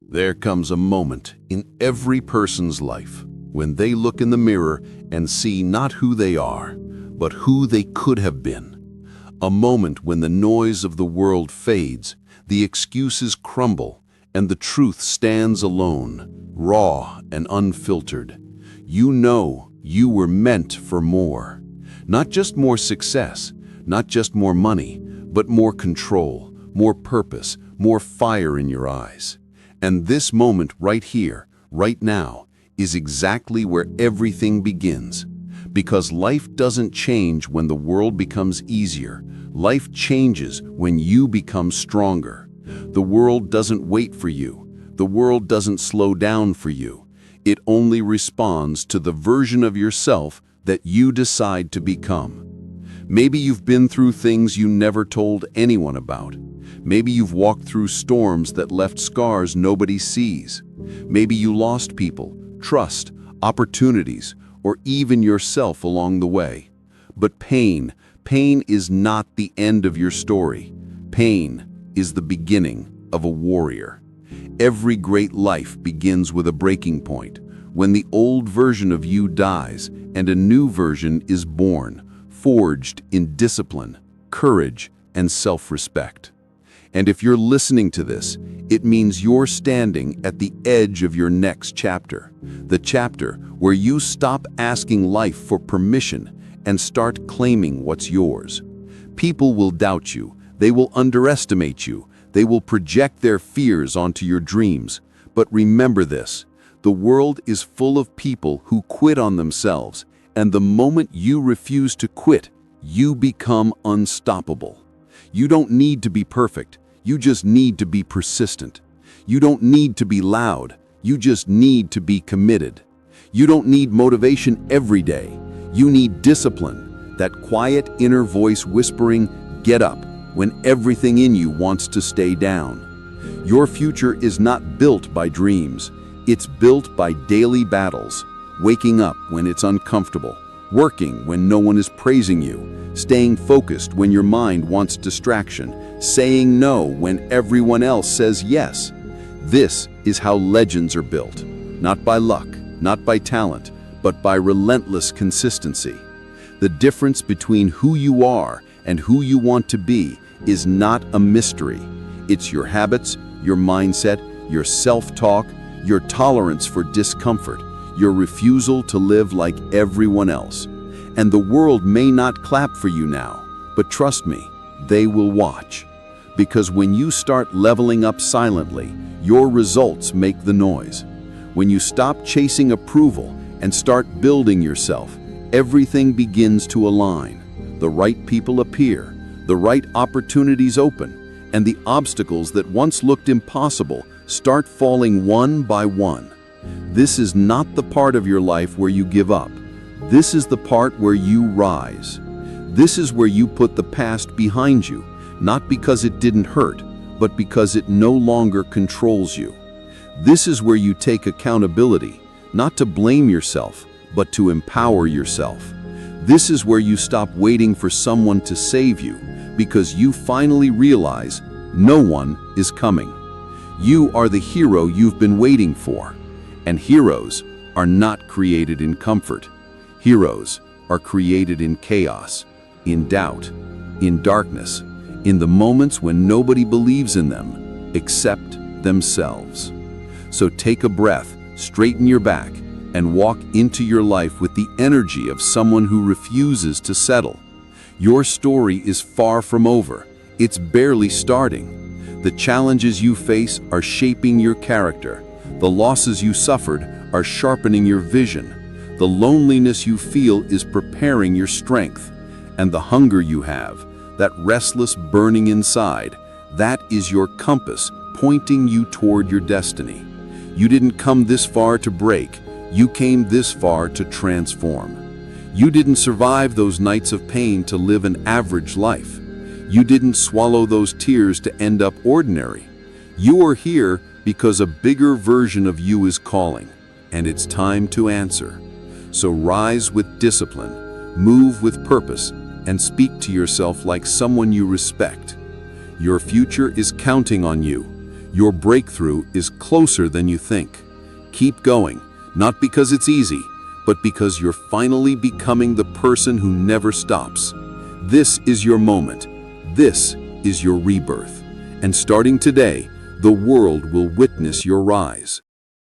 There comes a moment in every person's life when they look in the mirror and see not who they are, but who they could have been. A moment when the noise of the world fades, the excuses crumble, and the truth stands alone, raw and unfiltered. You know you were meant for more. Not just more success, not just more money, but more control, more purpose, more fire in your eyes. And this moment right here, right now, is exactly where everything begins. Because life doesn't change when the world becomes easier. Life changes when you become stronger. The world doesn't wait for you. The world doesn't slow down for you. It only responds to the version of yourself that you decide to become. Maybe you've been through things you never told anyone about. Maybe you've walked through storms that left scars nobody sees. Maybe you lost people, trust, opportunities, or even yourself along the way. But pain is not the end of your story. Pain is the beginning of a warrior. Every great life begins with a breaking point, when the old version of you dies and a new version is born, forged in discipline, courage, and self-respect. And if you're listening to this, it means you're standing at the edge of your next chapter, the chapter where you stop asking life for permission and start claiming what's yours. People will doubt you, they will underestimate you, they will project their fears onto your dreams. But remember this, the world is full of people who quit on themselves, and the moment you refuse to quit, you become unstoppable. You don't need to be perfect, you just need to be persistent. You don't need to be loud, you just need to be committed. You don't need motivation every day, you need discipline, that quiet inner voice whispering, "Get up," when everything in you wants to stay down. Your future is not built by dreams, it's built by daily battles. Waking up when it's uncomfortable, working when no one is praising you, staying focused when your mind wants distraction, saying no when everyone else says yes. This is how legends are built, not by luck, not by talent, but by relentless consistency. The difference between who you are and who you want to be is not a mystery. It's your habits, your mindset, your self-talk, your tolerance for discomfort, your refusal to live like everyone else. And the world may not clap for you now, but trust me, they will watch. Because when you start leveling up silently, your results make the noise. When you stop chasing approval and start building yourself, everything begins to align. The right people appear, the right opportunities open, and the obstacles that once looked impossible start falling one by one. This is not the part of your life where you give up. This is the part where you rise. This is where you put the past behind you, not because it didn't hurt, but because it no longer controls you. This is where you take accountability, not to blame yourself, but to empower yourself. This is where you stop waiting for someone to save you, because you finally realize no one is coming. You are the hero you've been waiting for. And heroes are not created in comfort. Heroes are created in chaos, in doubt, in darkness, in the moments when nobody believes in them except themselves. So take a breath, straighten your back, and walk into your life with the energy of someone who refuses to settle. Your story is far from over. It's barely starting. The challenges you face are shaping your character. The losses you suffered are sharpening your vision. The loneliness you feel is preparing your strength. And the hunger you have, that restless burning inside, that is your compass pointing you toward your destiny. You didn't come this far to break, you came this far to transform. You didn't survive those nights of pain to live an average life. You didn't swallow those tears to end up ordinary. You are here because a bigger version of you is calling, and it's time to answer. So rise with discipline, move with purpose, and speak to yourself like someone you respect. Your future is counting on you. Your breakthrough is closer than you think. Keep going, not because it's easy, but because you're finally becoming the person who never stops. This is your moment. This is your rebirth. And starting today, the world will witness your rise.